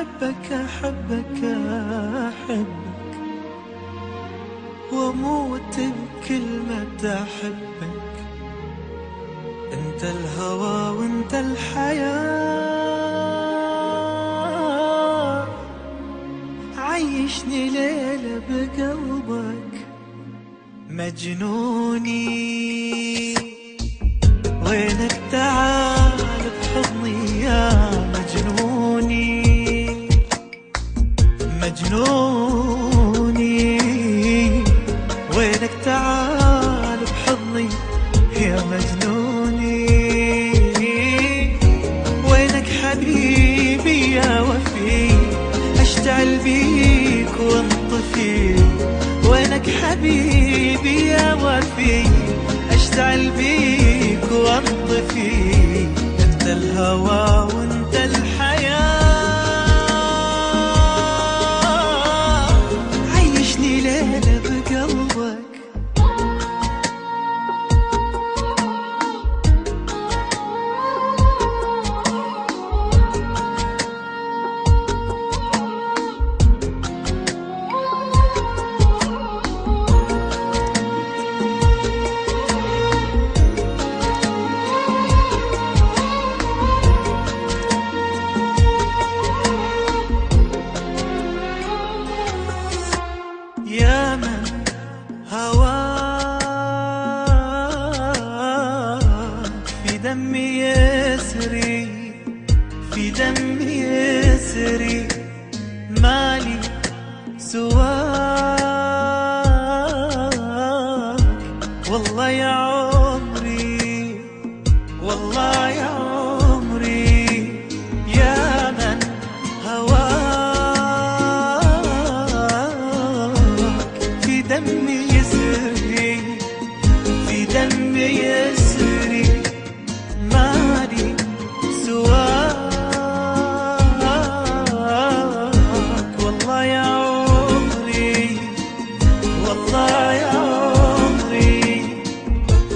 أحبك أحبك أحبك وأموت بكلمة أحبك. أنت الهوى وأنت الحياة، عيشني ليلة بقلبك مجنوني. وينك تعال بحضني يا مجنوني مجنوني. وينك تعال بحضني يا مجنوني. وينك حبيبي يا وفي اشتعل بيك وانطفي. وينك حبيبي يا وفي اشتعل بيك وانطفي. انت الهوى وانت الحياة، عيشني ليلة بقلبك. يا من هواك في دمي يسري، في دمي يسري. مالي سواك والله يا عمري، والله يا عمري. يا من دمي يسري، في دمي يسري. مالي سواك والله يا عمري، والله يا عمري.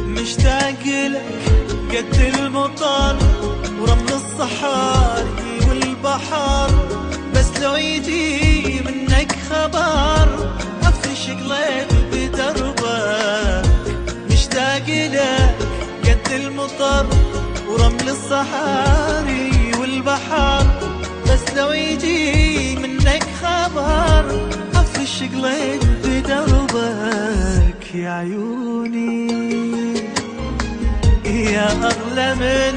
مشتاق لك قد المطر ورمل الصحاري والبحر. بس لو يجي منك خبر افرش قلبي بدربك. مشتاق لك قد المطر ورمل الصحاري والبحر. بس لو يجي منك خبر افرش قلبي بدربك. يا عيوني يا اغلى من